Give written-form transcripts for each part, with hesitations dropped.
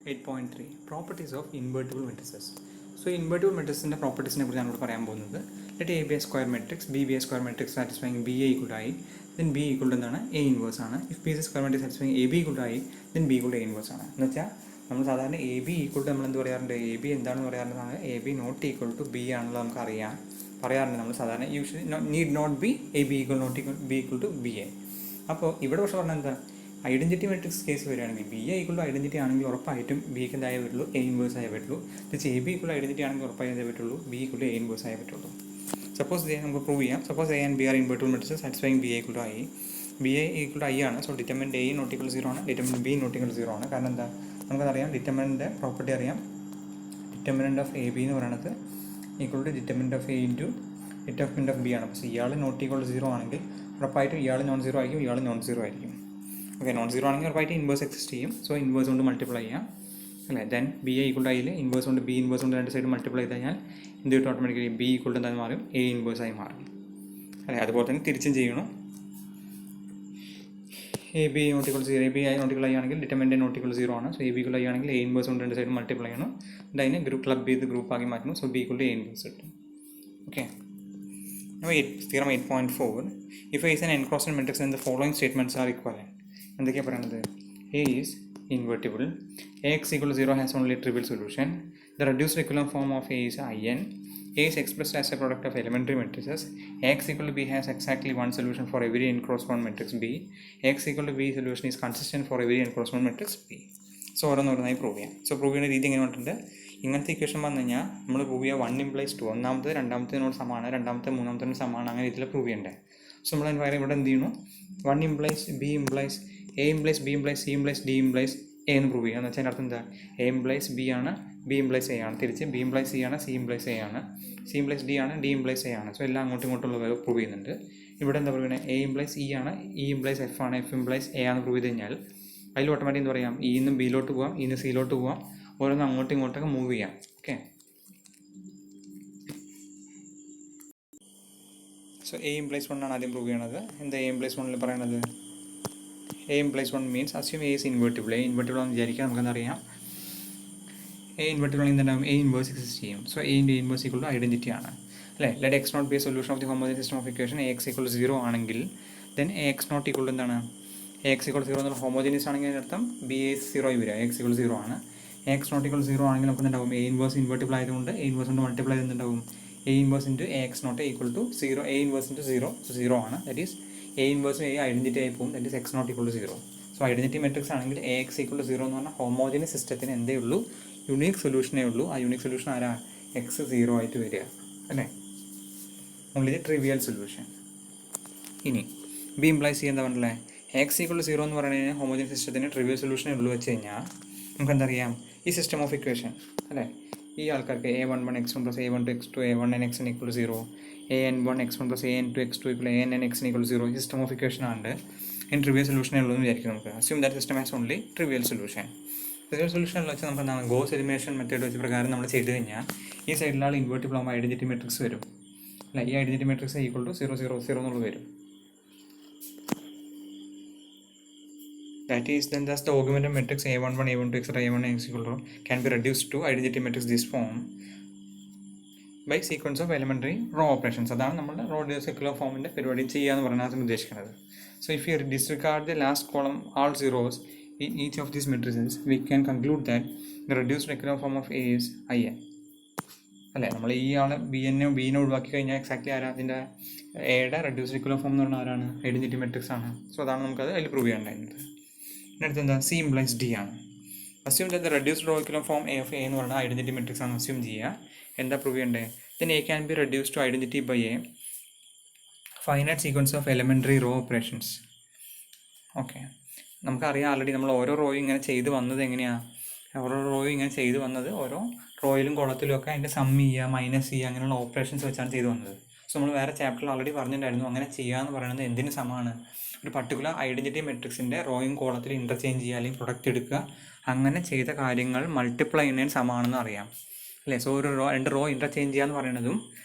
8.3 Properties of invertible matrices. So, invertible matrices properties we will talk. Let A be a square matrix, B be a square matrix satisfying BA equal to I, then B equal to A inverse. If B is a square matrix satisfying AB equal to I, then B equal to A inverse. നമ്മൾ സാധാരണ A B equal to നമ്മൾ എന്ത് പറയാറുണ്ട്, A B എന്താണെന്ന് പറയാറുണ്ട്, A B not equal to B ആണെന്ന് നമുക്ക് പറയാറുണ്ട്. നമ്മൾ സാധാരണ usually need not be A B equal not equal B equal to B A. അപ്പോൾ ഇവിടെ പക്ഷേ പറഞ്ഞാൽ എന്താ, ഐഡൻറ്റിറ്റി മെട്രിക്സ് കേസ് വരികയാണെങ്കിൽ B A equal to identity ആണെങ്കിൽ ഉറപ്പായിട്ടും ബിക്ക് എന്തായേ പറ്റുള്ളൂ, എ ഇൻവേഴ്സ് ആയേ പറ്റുള്ളൂ. തിരിച്ച് എ ബി ഈക്വൾ ഐഡൻറ്റിറ്റി ആണെങ്കിൽ ഉറപ്പായതേ പറ്റുള്ളൂ, B equal to A inverse ആയേ പറ്റുള്ളൂ. സപ്പോസ് നമുക്ക് പ്രൂവ് ചെയ്യാം. Suppose A and B are invertible matrix satisfying B A equal to I. B A equal to I ആണ്. So determinant A not equal 0 ആണ്, determinant B not equal 0 ആണ്. കാരണം എന്താ, നമുക്കതറിയാം, ഡിറ്റർമിനൻറ്റ് പ്രോപ്പർട്ടി അറിയാം. Determinant of A B എന്ന് പറയുന്നത് equal to determinant of A into determinant of B ആണ്. പക്ഷേ ഇയാൾ നോട്ട് ഈക്വൾ 0 ആണെങ്കിൽ ഉറപ്പായിട്ടും ഇയാൾ നോൺ 0 ആയിരിക്കും, ഇയാൾ നോൺ 0 ആയിരിക്കും. ഓക്കെ, നോൺ 0 ആണെങ്കിൽ ഉറപ്പായിട്ട് ഇൻവേഴ്സ് എക്സിസ്റ്റ് ചെയ്യും. സോ ഇൻവേഴ്സ് കൊണ്ട് മൾട്ടിപ്ലൈ ചെയ്യാം അല്ലേ. Then B A equal to ഐയിൽ ഇൻവേഴ്സ് കൊണ്ട് ബി ഇൻവേഴ്സ് കൊണ്ട് രണ്ട് സൈഡ് മൾട്ടിപ്ലൈ ചെയ്ത് കഴിഞ്ഞാൽ എന്ത് കിട്ടും, ഓട്ടോമാറ്റിക്കലി ബി ഈക്വൾ ടു എന്തായി മാറും, എ ഇൻവേഴ്സായി മാറും അല്ലേ. അതുപോലെ തന്നെ തിരിച്ചും ചെയ്യണം. A B not equal 0, A B I not equal I ആണെങ്കിൽ ഡിറ്റർമിനൻറ്റ് നോട്ട് ഈക്വൾ 0 ആണ്. So A B equal I ആണെങ്കിൽ എ ഇൻവേഴ്സ് കൊണ്ട് രണ്ട് സൈഡ് മൾട്ടിപ്ലൈ ചെയ്യണം. അതിനെ ക്ലബ് ചെയ്ത് ഗ്രൂപ്പാക്കി മാറ്റുന്നു. So B equal to A inverse കിട്ടും. Okay, theorem 8.4. If A is an n-crossed matrix then the following statements are equivalent. എന്തൊക്കെയാണ് പറയുന്നത്, A is invertible, Ax equal to 0 has only a trivial solution, the reduced equivalent form of A is In, A is expressed as a product of elementary matrices, Ax equal to B has exactly one solution for every n-crossed matrix B, Ax equal to B solution is consistent for every n-crossed matrix B. So ഓരോന്നോരോന്നായി prove ചെയ്യാം. So prove ചെയ്യുന്ന രീതി എങ്ങനെ പറഞ്ഞിട്ടുണ്ട്, ഇങ്ങനത്തെ equation വന്നു കഴിഞ്ഞാൽ നമ്മൾ പ്രൂവ് ചെയ്യുക 1 implies 2, ഒന്നാമത്തെ രണ്ടാമത്തേനോട് സമാണ്, രണ്ടാമത്തെ മൂന്നാമത്തേനോട് സമാണ്, അങ്ങനെ രീതിയിൽ പ്രൂവ് ചെയ്യണ്ടേ. സോ നമ്മൾ അതിന് ഇവിടെ എന്ത് ചെയ്യുന്നു, 1 implies B implies A implies B implies C implies D implies A എന്ന് പ്രൂവ് ചെയ്യുക. എന്ന് വെച്ചാൽ അതിൻ്റെ അർത്ഥം എന്താ, A implies B ആണ്, B implies A ആണ്, തിരിച്ച് B implies C ആണ്, C implies A ആണ്, C implies D ആണ്, D implies A ആണ്. സോ എല്ലാം അങ്ങോട്ടും ഇങ്ങോട്ടുള്ള പ്രൂവ് ചെയ്യുന്നുണ്ട്. ഇവിടെ എന്താ പ്രൂവ് ചെയ്യുന്നത്, A implies E ആണ്, E implies F ആണ്, F implies A ആണ് പ്രൂവ് ചെയ്ത് കഴിഞ്ഞാൽ അതിൽ ഓട്ടോമാറ്റിക് എന്ന് പറയാം, ഇന്ന് ബിയിലോട്ട് പോകാം, ഇന്ന് സിയിലോട്ട് പോകാം, ഓരോന്ന് അങ്ങോട്ടും ഇങ്ങോട്ടൊക്കെ മൂവ് ചെയ്യാം. ഓക്കെ, സോ എ ഇംപ്ലൈസ് 1 ആണ് ആദ്യം പ്രൂവ് ചെയ്യണത്. എന്താ എ ഇംപ്ലൈസ് 1 പറയണത്, A implies 1 means assume A is invertible. A invertible ആണെന്ന് വിചാരിക്കാം, നമുക്കെന്തറിയാം എ ഇൻവെർട്ടിബിൾ ആണെങ്കിൽ എന്താകും, എ ഇൻവേഴ്സ് എക്സിസ്റ്റ് ചെയ്യും. So A into inverse equal to identity ആണ് അല്ലേ. Let X naught be a solution of the homogeneous system of equation A X equal to 0 ആണെങ്കിൽ then A X not equal to എന്താണ്, A X equal 0 എന്നുള്ള ഹോമോജനിയസ് ആണെങ്കിൽ അതിനർത്ഥം B A 0 ആയി വരിക, X equal 0 ആണ്. എക്സ് നോട്ട് ഈക്വൾ 0 ആണെങ്കിൽ നമുക്ക് എന്താവും, എ ഇൻവേഴ്സ് ഇൻവെർട്ടിബിൾ ആയതുകൊണ്ട് എ ഇൻവേഴ്സ് കൊണ്ട് മൾട്ടിപ്ലൈ ചെയ്തിട്ടുണ്ടാവും, A inverse into A X not equal to 0, A inverse into 0 ആണ്. That is A inverse A identity ആയി പോകും, that is X not equal to 0. So identity matrix ആണെങ്കിൽ A X equal to 0 എന്ന് പറഞ്ഞാൽ ഹോമോജനിയസ് സിസ്റ്റത്തിന് എന്തേ ഉള്ളൂ, യുണീക്ക് സൊല്യൂഷനേ ഉള്ളൂ. ആ യുണീക്ക് സൊല്യൂഷൻ ആരാ, എക്സ് 0 ആയിട്ട് വരിക അല്ലേ, ഓൺലി ദി ട്രിവിയൽ സൊല്യൂഷൻ. ഇനി ബി ഇംപ്ലൈസ് ചെയ്യുക എന്താ പറഞ്ഞല്ലേ, എക്സ് ഈക്വൾ ടു 0 എന്ന് പറയുന്നത് ഹോമോജനിയസ് സിസ്റ്റത്തിന് ട്രിവിയൽ സൊല്യൂഷനേ ഉള്ളൂ വെച്ച് കഴിഞ്ഞാൽ നമുക്ക് എന്തറിയാം, ഈ സിസ്റ്റം ഓഫ് ഇക്വേഷൻ അല്ലേ, ഈ ആൾക്കാർക്ക് a11 x1 plus a12 x2 a1n xn equal to 0, an1 x1 plus an2 x2 equal to ann xn equal to 0 ഈ സിസ്റ്റം ഓഫ് ഇക്വേഷൻ ആണ്. ഇനി ട്രിവിയൽ സൊല്യൂഷനേ ഉള്ളൂ എന്ന് വിചാരിക്കും. നമുക്ക് assume that system has only trivial solution. Trivial solution എന്ന് വെച്ചാൽ നമുക്ക് എന്താണ്, ഗോസ് എലിമിനേഷൻ മെത്തേഡ് വെച്ച് പ്രകാരം നമ്മൾ ചെയ്ത് കഴിഞ്ഞാൽ ഈ സൈഡിലാണ് ഇൻവേർട്ടിബിൾ ആകുമ്പോൾ ഐഡൻറ്റിറ്റി മെട്രിക്സ് വരും അല്ല. ഈ ഐഡൻറ്റിറ്റി മെട്രിക്സ് ഈക്വൾ ടു 0 0 0 എന്നുള്ളത് വരും. That is, then thus the augmented matrix a11 a12 etc a1 x equal to can be reduced to identity matrix this form by sequence of elementary row operations. അതാണ് നമ്മുടെ raw secular ഫോമിൻ്റെ പരിപാടി ചെയ്യാന്ന് പറഞ്ഞാൽ ഉദ്ദേശിക്കുന്നത്. So if you disregard the last column all zeros in each of these matrices, we can conclude that the reduced equivalent form of A is In അല്ലേ. നമ്മൾ ഈ ആളെ ബിനെ ഒഴിവാക്കി കഴിഞ്ഞാൽ എക്സാക്ട്ലി ആരാ, അതിൻ്റെ എയുടെ റെഡ്യൂസ്ഡ് ഇക്വലന്റ് ഫോം എന്ന് പറഞ്ഞാൽ ആരാണ്, ഐഡൻറ്റിറ്റി മെട്രിക്സ് ആണ്. സോ അതാണ് നമുക്കത് അതിൽ പ്രൂവ് ചെയ്യാനുണ്ടായിരുന്നത്. അടുത്ത് എന്താ, സി ഇംപ്ലൈസ് ഡി ആണ്. Assume that the reduced row equivalent form A of A എന്ന് പറഞ്ഞാൽ ഐഡൻറ്റിറ്റി മെട്രിക്സ് ആണ് അസ്യൂം ചെയ്യുക. എന്താ പ്രൂവ് ചെയ്യേണ്ടത്, then A can be reduce to identity by a finite sequence of elementary row operations. Okay, നമുക്കറിയാം already നമ്മൾ ഓരോ റോയും ഇങ്ങനെ ചെയ്ത് വന്നത് എങ്ങനെയാണ്, ഓരോ റോയും ഇങ്ങനെ ചെയ്ത് വന്നത് ഓരോ റോയിലും കോളത്തിലും ഒക്കെ അതിൻ്റെ സം ചെയ്യുക, മൈനസ് ചെയ്യുക, അങ്ങനെയുള്ള ഓപ്പറേഷൻസ് വെച്ചാണ് ചെയ്ത് വന്നത്. സോ നമ്മൾ വേറെ ചാപ്റ്ററിൽ ഓൾറെഡി പറഞ്ഞിട്ടുണ്ടായിരുന്നു, അങ്ങനെ ചെയ്യുക എന്ന് പറയുന്നത് എന്തിന് സമമാണ്, ഒരു പർട്ടിക്കുലർ ഐഡൻറ്റിറ്റി മെട്രിക്സിൻ്റെ റോയും കോളത്തിൽ ഇൻ്റർചേഞ്ച് ചെയ്യുക അല്ലെങ്കിൽ പ്രൊഡക്റ്റ് എടുക്കുക, അങ്ങനെ ചെയ്ത കാര്യങ്ങൾ മൾട്ടിപ്ലൈ ചെയ്യുന്നതിന് സമാണെന്ന് അറിയാം അല്ലേ. സോ ഒരു രണ്ട് റോ ഇൻ്റർചേഞ്ച് ചെയ്യുക എന്ന് പറയുന്നതും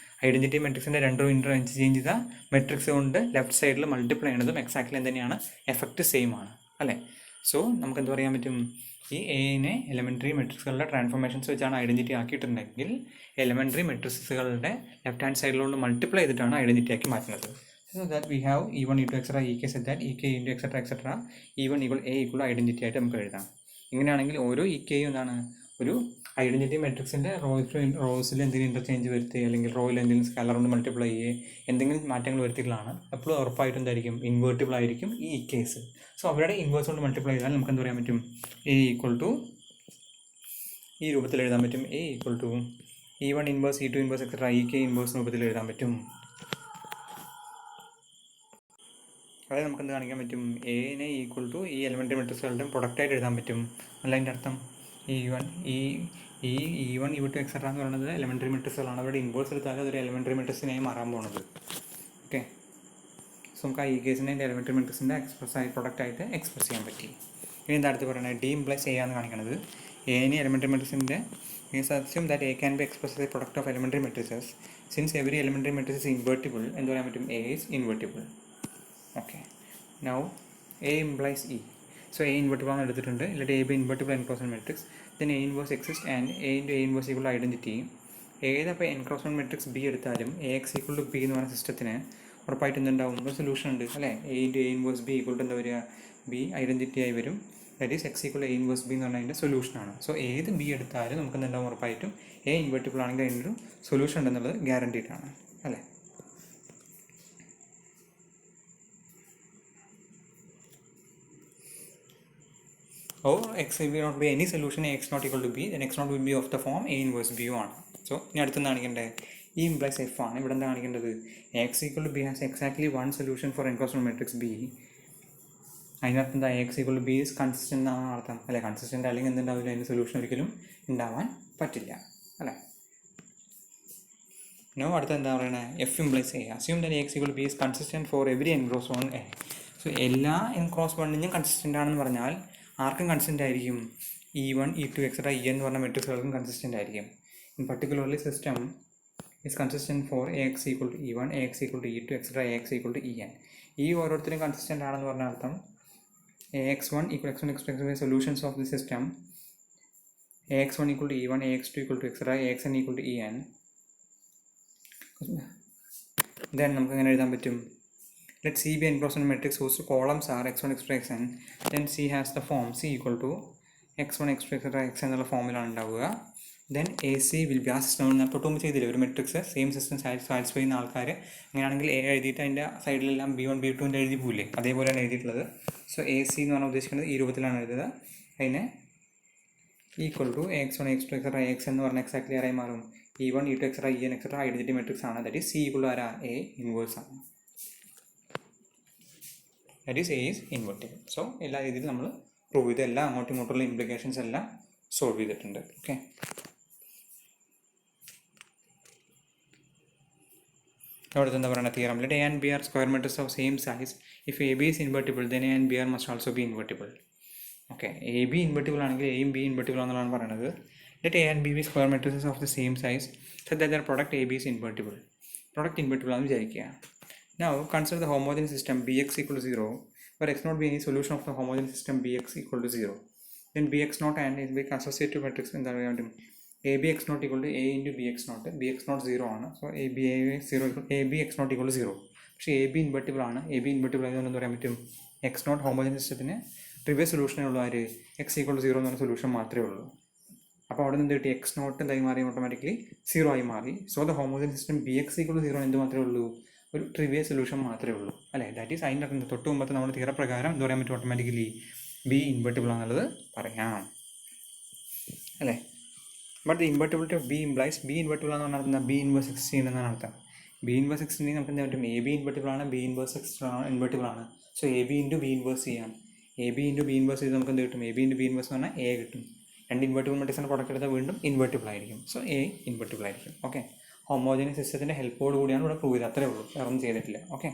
ഐഡൻറ്റിറ്റി മെട്രിക്സിൻ്റെ രണ്ട് റോ ഇൻ്റർചേഞ്ച് ചെയ്ത മെട്രിക്സ് കൊണ്ട് ലെഫ്റ്റ് സൈഡിൽ മൾട്ടിപ്ലൈ ചെയ്യുന്നതും എക്സാക്ട്ലി എന്ത് തന്നെയാണ്, എഫക്റ്റ് സെയിം ആണ് അല്ലേ. സോ നമുക്ക് എന്ത് പറയാൻ പറ്റും, ഈ എനെ എലിമെൻ്ററി മെട്രിക്സുകളുടെ ട്രാൻസ്ഫോർമേഷൻസ് വെച്ചാണ് ഐഡൻറ്റിറ്റി ആക്കിയിട്ടുണ്ടെങ്കിൽ എലിമെൻ്ററി മെട്രിക്സുകളുടെ ലെഫ്റ്റ് ഹാൻഡ് സൈഡിലോട്ട് മൾട്ടിപ്ലൈ ചെയ്തിട്ടാണ് ഐഡൻറ്റിറ്റി ആക്കി മാറ്റുന്നത്. So that we have E1 E2 etcetera E K set that E K into etcetera etcetera E1 equal A equal identity ആയിട്ട് നമുക്ക് എഴുതാം. ഇങ്ങനെയാണെങ്കിൽ ഓരോ ഇ കെയും എന്താണ് ഒരു ഐഡൻറ്റിറ്റി മെട്രിക്സിൻ്റെ റോസിൽ എന്തെങ്കിലും ഇൻ്റർചേഞ്ച് വരുത്തുക അല്ലെങ്കിൽ റോയിൽ എന്തെങ്കിലും സ്കാലർ കൊണ്ട് മൾട്ടിപ്ലൈ ചെയ്യുക എന്തെങ്കിലും മാറ്റങ്ങൾ വരുത്തികളാണ് എപ്പോഴും ഉറപ്പായിട്ടും എന്തായിരിക്കും ഇൻവേർട്ടിബിൾ ആയിരിക്കും ഈ കേസ്. സോ അവരുടെ ഇൻവേഴ്സ് കൊണ്ട് മൾട്ടിപ്ലൈ ചെയ്താൽ നമുക്ക് എന്ത് പറയാൻ പറ്റും എ ഈക്വൽ ടു ഈ രൂപത്തിൽ എഴുതാൻ പറ്റും A equal to E1 inverse E2 inverse etcetera E K inverse രൂപത്തിൽ എഴുതാൻ പറ്റും. അതായത് നമുക്ക് എന്ത് കാണിക്കാൻ പറ്റും എനെ ഈക്വൽ ടു ഈ എലിമെൻ്ററി മെട്രിക്സുകളുടെ പ്രൊഡക്റ്റായിട്ട് എഴുതാൻ പറ്റും. അല്ല അതിൻ്റെ അർത്ഥം E1 E1 E2 എക്സെട്ര എന്ന് പറയുന്നത് എലിമെൻ്ററി മെട്രിക്സുകളാണ്. അവരുടെ ഇൻവേഴ്സ് എടുത്താൽ അതൊരു എലിമെൻ്ററി മെട്രിക്സിനായി മാറാൻ പോകുന്നത്. ഓക്കെ, സോ നമുക്ക് ആ ഈ കേസിൻ്റെ എലിമെൻ്ററി മെട്രിക്സിൻ്റെ പ്രൊഡക്റ്റായിട്ട് എക്സ്പ്രസ് ചെയ്യാൻ പറ്റി. ഇനി എന്താ അടുത്ത് പറയുന്നത് ഡി ഇംപ്ലൈസ് എ എന്ന് കാണിക്കുന്നത് എനി എലിമെൻ്ററി മെട്രിക്സിൻ്റെ assume that A can be expressed as a product of elementary matrices. Since every elementary matrix is invertible, എന്ത് പറയാൻ പറ്റും A is invertible. Okay, now A implies E. So A invertible ആണ് എടുത്തിട്ടുണ്ട്. Let A be invertible encrossment matrix. Then A inverse exists and A into A inverse equal to identity. ഏതപ്പോൾ n cross n matrix B എടുത്താലും A X equal to B എന്ന് പറയുന്ന സിസ്റ്റത്തിന് ഉറപ്പായിട്ട് എന്തുണ്ടാവും ഒരു സൊല്യൂഷൻ ഉണ്ട് അല്ലേ. A into A inverse B equal to എന്താ വരിക ബി ഐഡൻറ്റിറ്റി ആയി വരും. That is X equal A inverse B എന്ന് പറഞ്ഞാൽ അതിൻ്റെ സൊല്യൂഷനാണ്. സോ ഏത് ബി എടുത്താലും നമുക്ക് എന്തുണ്ടാവും ഉറപ്പായിട്ടും എ ഇൻവെർട്ടിബിൾ ആണെങ്കിൽ അതിനൊരു സൊല്യൂഷൻ ഉണ്ടെന്നുള്ളത് ഗ്യാരണ്ടീഡ് ആണ് അല്ലേ. Or x will not be any solution a x not equal to b, then x not will be of the form a inverse b ആണ്. സോ ഇനി അടുത്ത് കാണിക്കേണ്ടത് ഈ ഇംപ്ലൈസ് എഫ് ആണ്. ഇവിടെ എന്താ കാണിക്കേണ്ടത് X equal to B has exactly one solution for n cross n matrix B. അതിനർത്ഥം എന്താ X equal to B is consistent എന്നാണ് അർത്ഥം അല്ലെ. കൺസിസ്റ്റൻ്റ് അല്ലെങ്കിൽ എന്തുണ്ടാവില്ല അതിൻ്റെ സൊല്യൂഷൻ ഒരിക്കലും ഉണ്ടാവാൻ പറ്റില്ല അല്ലേ. നോ അടുത്ത എന്താ പറയുന്നത് F implies A. Assume that X equal to B is consistent for every n cross on A. So എല്ലാ എൻക്രോസ് വണ്ണിനും കൺസിസ്റ്റൻ്റ് ആണെന്ന് പറഞ്ഞാൽ ആർക്കും കൺസിസ്റ്റൻ്റ് ആയിരിക്കും E1 E2 എക്സെട്ര E എന്ന് പറഞ്ഞ മെട്രിക്സുകൾക്കും കൺസിസ്റ്റൻ്റ് ആയിരിക്കും. In particularly system is consistent for AX equal to E1 AX equal to E2 etcetera AX equal to EN. ഈ ഓരോരുത്തരും കൺസിസ്റ്റൻ്റ് ആണെന്ന് പറഞ്ഞ അർത്ഥം AX1 equal x1 x2 solutions of the system AX1 equal to E1 AX2 equal to etcetera AXN equal to EN. Then നമുക്ക് എങ്ങനെ എഴുതാൻ പറ്റും let C be enclosed matrix whose columns are x1 x2 xn, then C has the form C equal to x1 x2 etc x എന്നുള്ള ഫോമിലാണ് ഉണ്ടാവുക. Then A C will be ആ system തൊട്ട് മുമ്പ് ചെയ്തില്ല ഒരു മെട്രിക്സ് സെയിം സിസ്റ്റം സാറ്റിസ്ഫൈ ചെയ്യുന്ന ആൾക്കാർ അങ്ങനെയാണെങ്കിൽ എ എഴുതിയിട്ട് അതിൻ്റെ സൈഡിലെല്ലാം B1 B2 എഴുതി പോയില്ലേ അതേപോലെയാണ് എഴുതിയിട്ടുള്ളത്. സോ എ സി എന്ന് പറഞ്ഞാൽ ഉദ്ദേശിക്കുന്നത് ഈ രൂപത്തിലാണ് എഴുതുക. അതിനെ equal to x1 x2 etc x എന്ന് പറഞ്ഞാൽ എക്സാക്ട്ലി ആരായി മാറും E1 E2 etc EN etc identity matrix ആണ്. That is C equal to ആരാ എ ഇൻവേഴ്സ് ആണ്. That is A is invertible. So എല്ലാ രീതിയിലും നമ്മൾ പ്രൂവ് ചെയ്ത് എല്ലാം അങ്ങോട്ടും ഇങ്ങോട്ടുള്ള ഇംപ്ലിക്കേഷൻസ് എല്ലാം സോൾവ് ചെയ്തിട്ടുണ്ട്. ഓക്കെ, അവിടുത്തെ എന്താ പറയുക theorem let A and B are square matrix of same size if A B is invertible then A and B are must also be invertible. Okay, A B invertible ആണെങ്കിൽ എയും B invertible ആണെന്നാണ് പറയുന്നത്. Let A and B be square matrix of the same size so that their product A B is invertible. Product invertible ആണെന്ന് വിചാരിക്കുക. Now consider the homogeneous system Bx equal to 0 where x not be any solution of the homogeneous system Bx equal to 0. Then Bx not and is big associative matrix എന്താ പറയുക AB x not equal to A into Bx not. Bx not 0 ആണ്. So AB x not equal to 0. പക്ഷേ AB invertible ആണ്. AB invertible ആയതുകൊണ്ട് എന്താ പറയാൻ പറ്റും x not ഹോമോജനിയസ് സിസ്റ്റത്തിന് പ്രീവിയസ് സൊല്യൂഷനേ ഉള്ളൂ ആര് x equal to 0 എന്ന് പറഞ്ഞ സൊല്യൂഷൻ മാത്രമേ ഉള്ളൂ. അപ്പോൾ അവിടെ നിന്ന് കിട്ടി x നോട്ട് എന്തായി മാറി ഓട്ടോമാറ്റിക്കലി 0 ആയി മാറി. So the homogeneous system Bx equal to 0 എന്ത് മാത്രമേ ഉള്ളൂ ഒരു ട്രിവിയൽ സൊല്യൂഷൻ മാത്രമേ ഉള്ളൂ അല്ലേ. ദാറ്റ് ഈസ് അതിൻ്റെ തൊട്ട് മുമ്പത്തെ നമ്മുടെ തിയറ പ്രകാരം എന്താ പറയാൻ പറ്റും ഓട്ടോമാറ്റിക്കലി ബി ഇൻവെർട്ടിബിൾ ആണെന്നുള്ളത് പറയാം അല്ലേ. But the invertibility of B implies B invertible എന്ന് പറഞ്ഞാൽ ബി ഇൻവേഴ്സ് എക്സിസ്റ്റ് എന്നാണ് അർത്ഥം. ബി ഇൻവേഴ്സ് എക്സിസ്റ്റ് നമുക്ക് എന്താ പറ്റും എ ബി ഇൻവെർട്ടിബിൾ ആണ് ബി ഇൻവേഴ്സ് ഇൻവെർട്ടിബിൾ ആണ്. So A B into B inverse ചെയ്യാം. A B into B inverse ചെയ്ത് നമുക്ക് എന്ത് കിട്ടും A B into B inverse എന്ന് പറഞ്ഞാൽ എ കിട്ടും. രണ്ട് ഇൻവെർട്ടിബിൾ മെട്രിക്സിൻ്റെ പ്രൊഡക്റ്റ് എടുത്താൽ വീണ്ടും ഇൻവെർട്ടിബിൾ ആയിരിക്കും. സോ എ ഇൻവെർട്ടിബിൾ ആയിരിക്കും. ഓക്കെ, ഹോമോജനിയസ് സിസ്റ്റത്തിൻ്റെ ഹെൽപ്പോട് കൂടിയാണ് ഇവിടെ പ്രൂവ് ചെയ്തത്. അത്രേ ഉള്ളൂ, വേറെ ഒന്നും ചെയ്തിട്ടില്ല. ഓക്കെ.